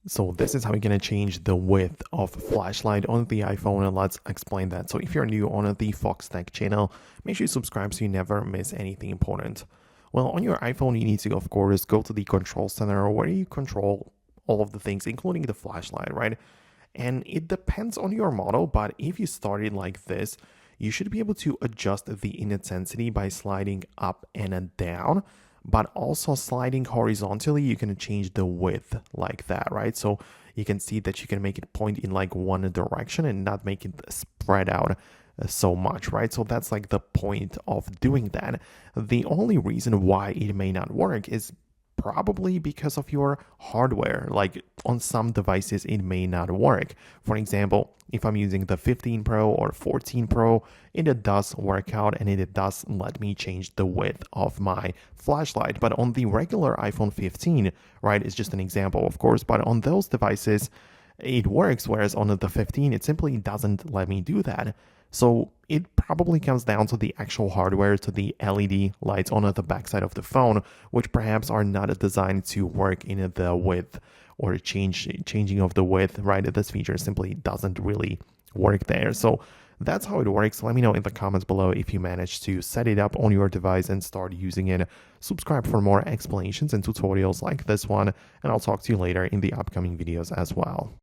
So this is how you're going to change the width of flashlight on the iPhone, and let's explain that. So if you're new on the Foxtecc channel, make sure you subscribe so you never miss anything important. Well, on your iPhone, you need to, of course, go to the control center where you control all of the things, including the flashlight, right? And it depends on your model, but if you start it like this, you should be able to adjust the intensity by sliding up and down, but also sliding horizontally, you can change the width like that, right? So you can see that you can make it point in like one direction and not make it spread out so much, right? So that's like the point of doing that. The only reason why it may not work is probably because of your hardware. Like on some devices, it may not work. For example, if I'm using the 15 Pro or 14 Pro, it does work out and it does let me change the width of my flashlight. But on the regular iPhone 15, right, it's just an example, of course, but on those devices, it works, whereas on the 15, it simply doesn't let me do that. So it probably comes down to the actual hardware, to the LED lights on the backside of the phone, which perhaps are not designed to work in the width or changing of the width, right? This feature simply doesn't really work there. So that's how it works. Let me know in the comments below if you managed to set it up on your device and start using it. Subscribe for more explanations and tutorials like this one, and I'll talk to you later in the upcoming videos as well.